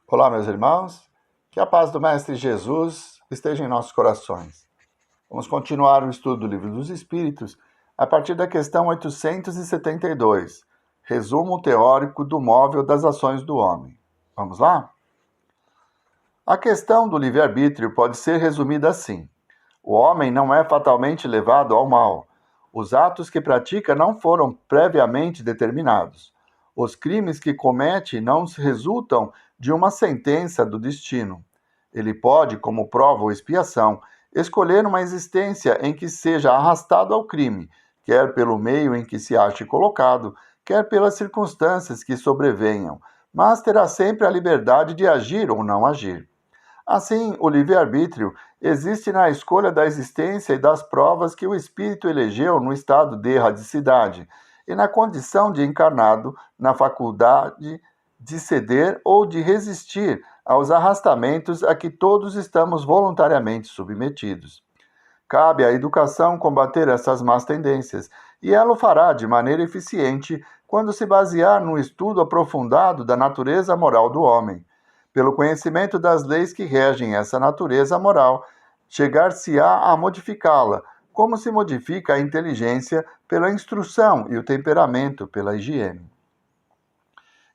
Olá, meus irmãos, que a paz do Mestre Jesus esteja em nossos corações. Vamos continuar o estudo do Livro dos Espíritos a partir da questão 872, resumo teórico do móvel das ações do homem. Vamos lá? A questão do livre-arbítrio pode ser resumida assim: o homem não é fatalmente levado ao mal. Os atos que pratica não foram previamente determinados. Os crimes que comete não resultam de uma sentença do destino. Ele pode, como prova ou expiação, escolher uma existência em que seja arrastado ao crime, quer pelo meio em que se ache colocado, quer pelas circunstâncias que sobrevenham, mas terá sempre a liberdade de agir ou não agir. Assim, o livre-arbítrio existe na escolha da existência e das provas que o espírito elegeu no estado de erradicidade e na condição de encarnado, na faculdade de ceder ou de resistir aos arrastamentos a que todos estamos voluntariamente submetidos. Cabe à educação combater essas más tendências, e ela o fará de maneira eficiente quando se basear no estudo aprofundado da natureza moral do homem. Pelo conhecimento das leis que regem essa natureza moral, chegar-se-á a modificá-la, como se modifica a inteligência pela instrução e o temperamento pela higiene.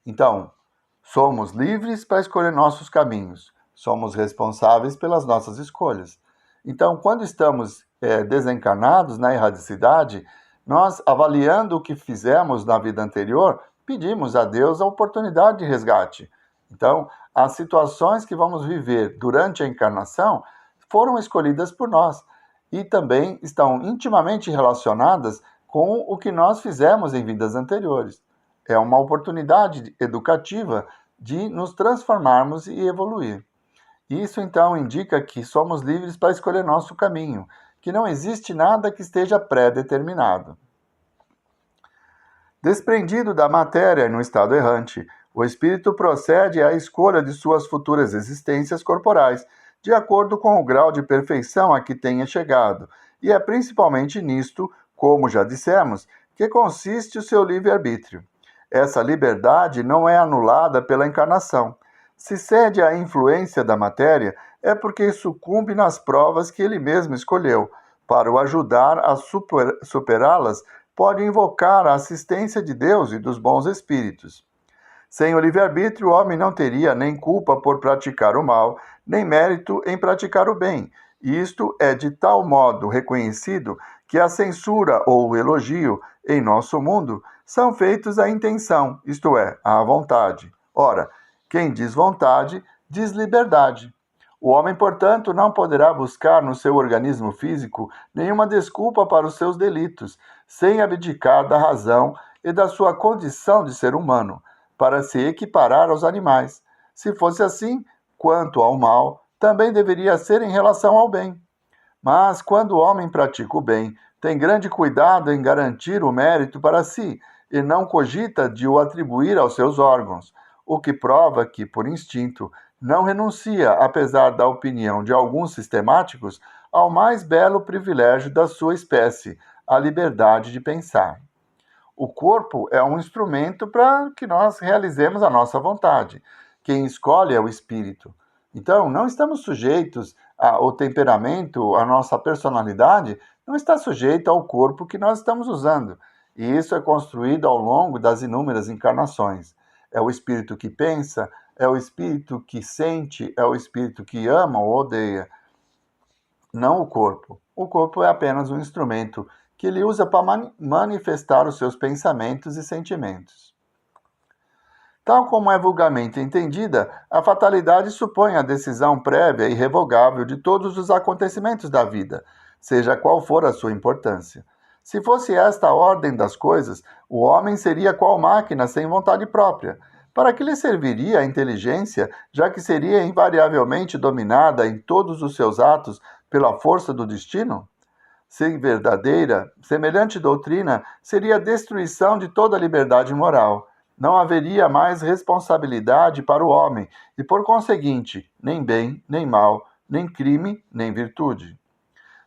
Então, somos livres para escolher nossos caminhos, somos responsáveis pelas nossas escolhas. Então, quando estamos desencarnados na erradicidade, nós, avaliando o que fizemos na vida anterior, pedimos a Deus a oportunidade de resgate. Então, as situações que vamos viver durante a encarnação foram escolhidas por nós e também estão intimamente relacionadas com o que nós fizemos em vidas anteriores. É uma oportunidade educativa de nos transformarmos e evoluir. Isso, então, indica que somos livres para escolher nosso caminho, que não existe nada que esteja pré-determinado. Desprendido da matéria no estado errante, o espírito procede à escolha de suas futuras existências corporais, de acordo com o grau de perfeição a que tenha chegado, e é principalmente nisto, como já dissemos, que consiste o seu livre-arbítrio. Essa liberdade não é anulada pela encarnação. Se cede à influência da matéria, é porque sucumbe nas provas que ele mesmo escolheu. Para o ajudar a superá-las, pode invocar a assistência de Deus e dos bons espíritos. Sem o livre-arbítrio, o homem não teria nem culpa por praticar o mal, nem mérito em praticar o bem. E isto é de tal modo reconhecido que a censura ou o elogio, em nosso mundo, são feitos à intenção, isto é, à vontade. Ora, quem diz vontade, diz liberdade. O homem, portanto, não poderá buscar no seu organismo físico nenhuma desculpa para os seus delitos, sem abdicar da razão e da sua condição de ser humano, para se equiparar aos animais. Se fosse assim, quanto ao mal, também deveria ser em relação ao bem. Mas, quando o homem pratica o bem, tem grande cuidado em garantir o mérito para si, e não cogita de o atribuir aos seus órgãos, o que prova que, por instinto, não renuncia, apesar da opinião de alguns sistemáticos, ao mais belo privilégio da sua espécie, a liberdade de pensar. O corpo é um instrumento para que nós realizemos a nossa vontade. Quem escolhe é o espírito. Então, não estamos sujeitos ao temperamento, a nossa personalidade não está sujeita ao corpo que nós estamos usando. E isso é construído ao longo das inúmeras encarnações. É o espírito que pensa, é o espírito que sente, é o espírito que ama ou odeia, não o corpo. O corpo é apenas um instrumento que ele usa para manifestar os seus pensamentos e sentimentos. Tal como é vulgarmente entendida, a fatalidade supõe a decisão prévia e irrevogável de todos os acontecimentos da vida, seja qual for a sua importância. Se fosse esta a ordem das coisas, o homem seria qual máquina sem vontade própria. Para que lhe serviria a inteligência, já que seria invariavelmente dominada em todos os seus atos pela força do destino? Se verdadeira, semelhante doutrina seria a destruição de toda a liberdade moral. Não haveria mais responsabilidade para o homem e, por conseguinte, nem bem, nem mal, nem crime, nem virtude.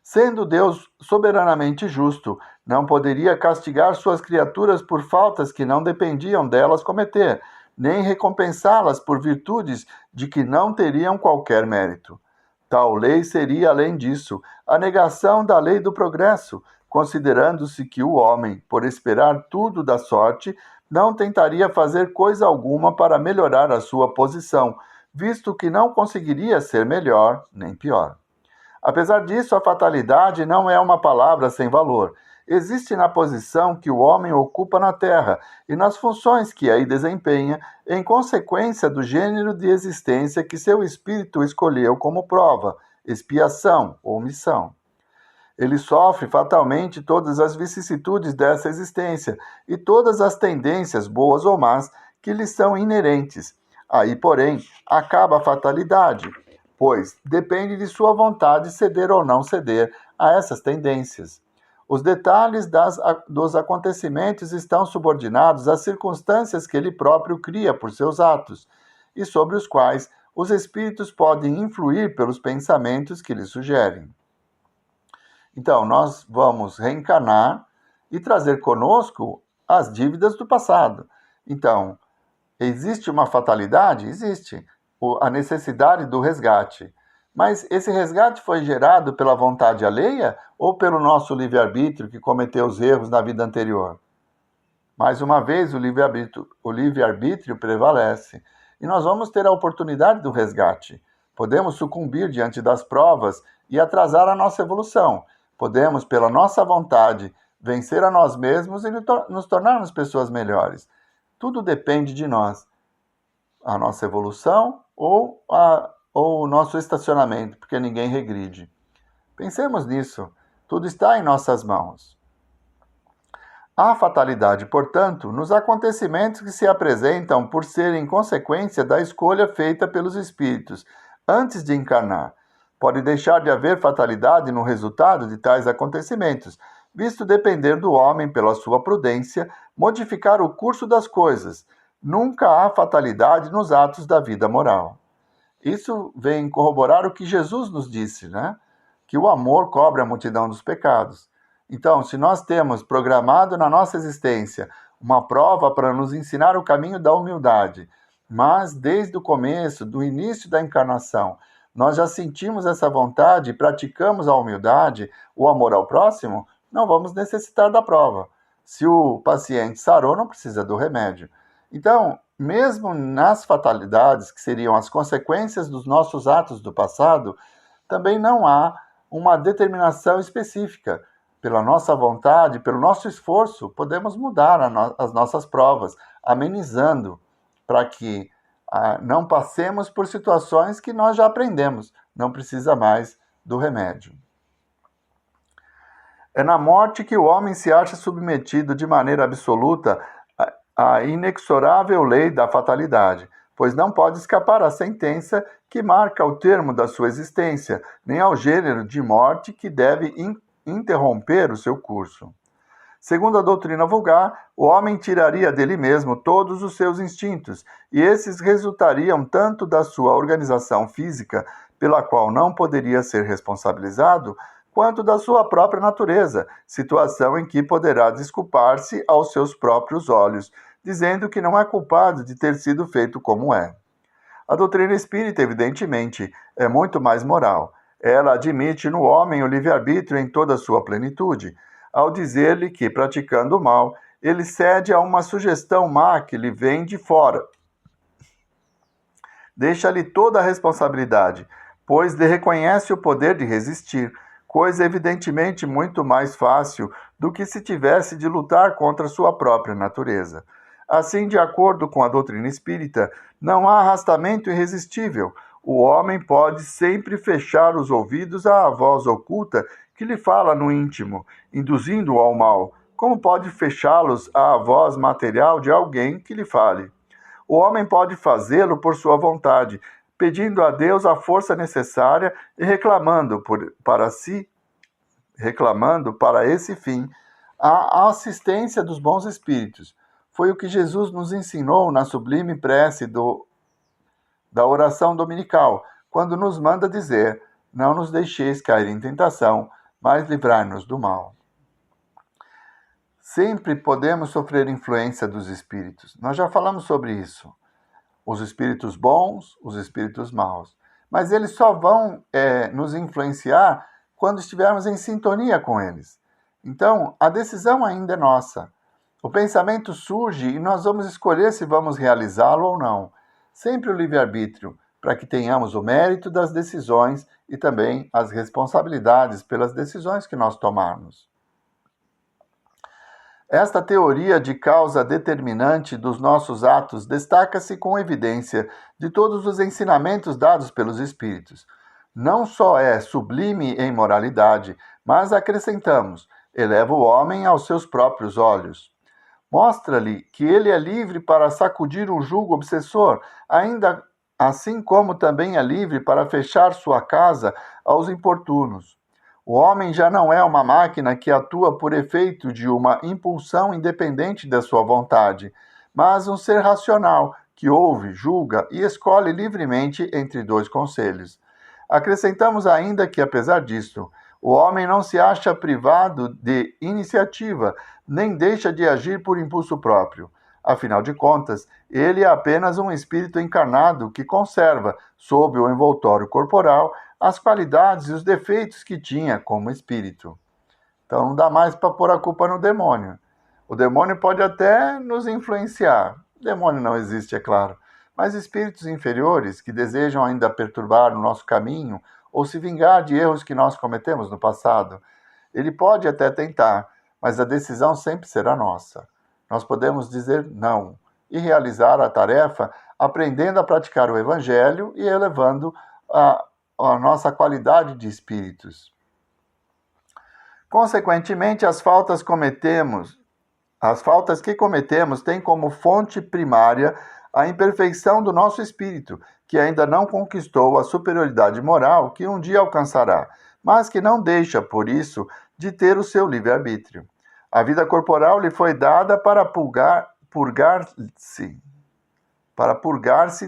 Sendo Deus soberanamente justo, não poderia castigar suas criaturas por faltas que não dependiam delas cometer, nem recompensá-las por virtudes de que não teriam qualquer mérito. Tal lei seria, além disso, a negação da lei do progresso, considerando-se que o homem, por esperar tudo da sorte, não tentaria fazer coisa alguma para melhorar a sua posição, visto que não conseguiria ser melhor nem pior. Apesar disso, a fatalidade não é uma palavra sem valor. Existe na posição que o homem ocupa na Terra e nas funções que aí desempenha, em consequência do gênero de existência que seu espírito escolheu como prova, expiação ou missão. Ele sofre fatalmente todas as vicissitudes dessa existência e todas as tendências, boas ou más, que lhe são inerentes. Aí, porém, acaba a fatalidade, pois depende de sua vontade ceder ou não ceder a essas tendências. Os detalhes dos acontecimentos estão subordinados às circunstâncias que ele próprio cria por seus atos, e sobre os quais os espíritos podem influir pelos pensamentos que lhes sugerem. Então, nós vamos reencarnar e trazer conosco as dívidas do passado. Então, existe uma fatalidade? Existe. A necessidade do resgate. Mas esse resgate foi gerado pela vontade alheia ou pelo nosso livre-arbítrio que cometeu os erros na vida anterior? Mais uma vez, o livre-arbítrio prevalece. E nós vamos ter a oportunidade do resgate. Podemos sucumbir diante das provas e atrasar a nossa evolução. Podemos, pela nossa vontade, vencer a nós mesmos e nos tornarmos pessoas melhores. Tudo depende de nós. A nossa evolução ou o nosso estacionamento, porque ninguém regride. Pensemos nisso. Tudo está em nossas mãos. Há fatalidade, portanto, nos acontecimentos que se apresentam por serem consequência da escolha feita pelos espíritos antes de encarnar. Pode deixar de haver fatalidade no resultado de tais acontecimentos, visto depender do homem, pela sua prudência, modificar o curso das coisas. Nunca há fatalidade nos atos da vida moral. Isso vem corroborar o que Jesus nos disse, né? Que o amor cobre a multidão dos pecados. Então, se nós temos programado na nossa existência uma prova para nos ensinar o caminho da humildade, mas desde o começo, do início da encarnação, nós já sentimos essa vontade e praticamos a humildade, o amor ao próximo, não vamos necessitar da prova. Se o paciente sarou, não precisa do remédio. Então, mesmo nas fatalidades, que seriam as consequências dos nossos atos do passado, também não há uma determinação específica. Pela nossa vontade, pelo nosso esforço, podemos mudar as nossas provas, amenizando, para que não passemos por situações que nós já aprendemos, não precisa mais do remédio. É na morte que o homem se acha submetido de maneira absoluta à inexorável lei da fatalidade, pois não pode escapar à sentença que marca o termo da sua existência, nem ao gênero de morte que deve interromper o seu curso. Segundo a doutrina vulgar, o homem tiraria dele mesmo todos os seus instintos, e esses resultariam tanto da sua organização física, pela qual não poderia ser responsabilizado, quanto da sua própria natureza, situação em que poderá desculpar-se aos seus próprios olhos, dizendo que não é culpado de ter sido feito como é. A doutrina espírita, evidentemente, é muito mais moral. Ela admite no homem o livre-arbítrio em toda a sua plenitude, ao dizer-lhe que, praticando o mal, ele cede a uma sugestão má que lhe vem de fora. Deixa-lhe toda a responsabilidade, pois lhe reconhece o poder de resistir, coisa evidentemente muito mais fácil do que se tivesse de lutar contra sua própria natureza. Assim, de acordo com a doutrina espírita, não há arrastamento irresistível. O homem pode sempre fechar os ouvidos à voz oculta que lhe fala no íntimo, induzindo-o ao mal, como pode fechá-los à voz material de alguém que lhe fale. O homem pode fazê-lo por sua vontade, pedindo a Deus a força necessária e reclamando para esse fim a assistência dos bons espíritos. Foi o que Jesus nos ensinou na sublime prece da oração dominical, quando nos manda dizer: não nos deixeis cair em tentação, mas livrai-nos do mal. Sempre podemos sofrer influência dos espíritos. Nós já falamos sobre isso. os espíritos bons, os espíritos maus. Mas eles só vão nos influenciar quando estivermos em sintonia com eles. Então, a decisão ainda é nossa. O pensamento surge e nós vamos escolher se vamos realizá-lo ou não. Sempre o livre-arbítrio, para que tenhamos o mérito das decisões e também as responsabilidades pelas decisões que nós tomarmos. Esta teoria de causa determinante dos nossos atos destaca-se com evidência de todos os ensinamentos dados pelos Espíritos. Não só é sublime em moralidade, mas acrescentamos, eleva o homem aos seus próprios olhos. Mostra-lhe que ele é livre para sacudir o jugo obsessor, ainda assim como também é livre para fechar sua casa aos importunos. O homem já não é uma máquina que atua por efeito de uma impulsão independente da sua vontade, mas um ser racional que ouve, julga e escolhe livremente entre dois conselhos. Acrescentamos ainda que, apesar disto, o homem não se acha privado de iniciativa, nem deixa de agir por impulso próprio. Afinal de contas, ele é apenas um espírito encarnado que conserva, sob o envoltório corporal, as qualidades e os defeitos que tinha como espírito. Então não dá mais para pôr a culpa no demônio. O demônio pode até nos influenciar. O demônio não existe, é claro. Mas espíritos inferiores que desejam ainda perturbar o nosso caminho ou se vingar de erros que nós cometemos no passado, ele pode até tentar, mas a decisão sempre será nossa. Nós podemos dizer não e realizar a tarefa aprendendo a praticar o Evangelho e elevando a nossa qualidade de espíritos. Consequentemente, as faltas que cometemos têm como fonte primária a imperfeição do nosso espírito, que ainda não conquistou a superioridade moral que um dia alcançará, mas que não deixa, por isso, de ter o seu livre-arbítrio. A vida corporal lhe foi dada para purgar-se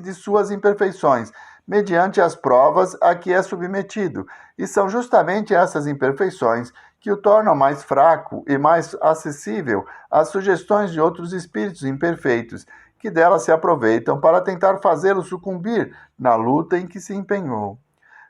de suas imperfeições, mediante as provas a que é submetido, e são justamente essas imperfeições que o tornam mais fraco e mais acessível às sugestões de outros espíritos imperfeitos, que delas se aproveitam para tentar fazê-lo sucumbir na luta em que se empenhou.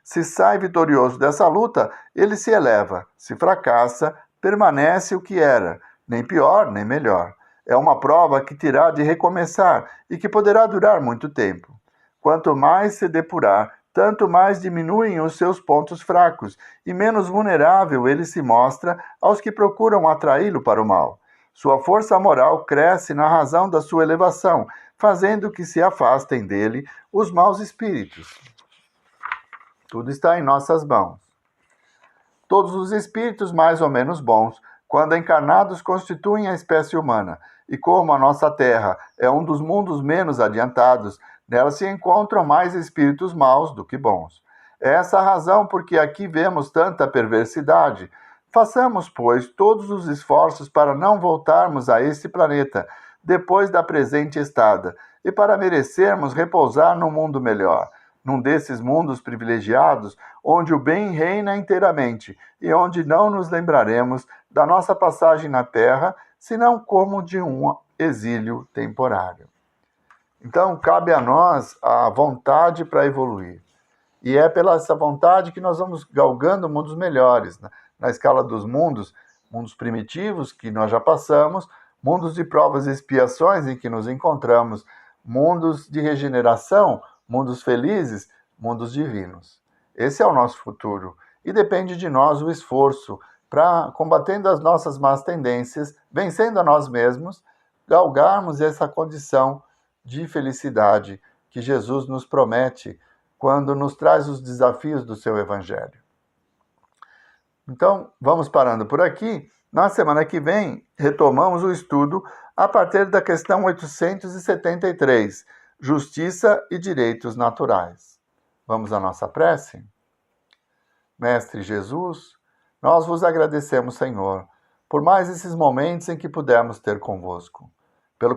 Se sai vitorioso dessa luta, ele se eleva. Se fracassa, permanece o que era, nem pior nem melhor. É uma prova que terá de recomeçar e que poderá durar muito tempo. Quanto mais se depurar, tanto mais diminuem os seus pontos fracos e menos vulnerável ele se mostra aos que procuram atraí-lo para o mal. Sua força moral cresce na razão da sua elevação, fazendo que se afastem dele os maus espíritos. Tudo está em nossas mãos. Todos os espíritos mais ou menos bons, quando encarnados, constituem a espécie humana, e como a nossa Terra é um dos mundos menos adiantados, nela se encontram mais espíritos maus do que bons. É essa a razão porque aqui vemos tanta perversidade. Façamos, pois, todos os esforços para não voltarmos a este planeta depois da presente estada, e para merecermos repousar num mundo melhor, num desses mundos privilegiados, onde o bem reina inteiramente e onde não nos lembraremos da nossa passagem na Terra, senão como de um exílio temporário. Então, cabe a nós a vontade para evoluir. E é pela essa vontade que nós vamos galgando mundos melhores, né? Na escala dos mundos primitivos que nós já passamos, mundos de provas e expiações em que nos encontramos, mundos de regeneração, mundos felizes, mundos divinos. Esse é o nosso futuro e depende de nós o esforço para, combatendo as nossas más tendências, vencendo a nós mesmos, galgarmos essa condição de felicidade que Jesus nos promete quando nos traz os desafios do seu Evangelho. Então, vamos parando por aqui. Na semana que vem, retomamos o estudo a partir da questão 873, Justiça e Direitos Naturais. Vamos à nossa prece? Mestre Jesus, nós vos agradecemos, Senhor, por mais esses momentos em que pudemos ter convosco. Pelo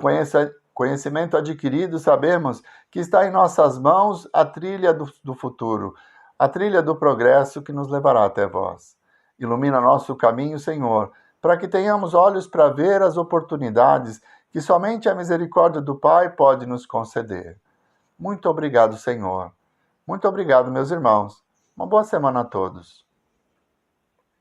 conhecimento adquirido, sabemos que está em nossas mãos a trilha do futuro, a trilha do progresso que nos levará até vós. Ilumina nosso caminho, Senhor, para que tenhamos olhos para ver as oportunidades que somente a misericórdia do Pai pode nos conceder. Muito obrigado, Senhor. Muito obrigado, meus irmãos. Uma boa semana a todos.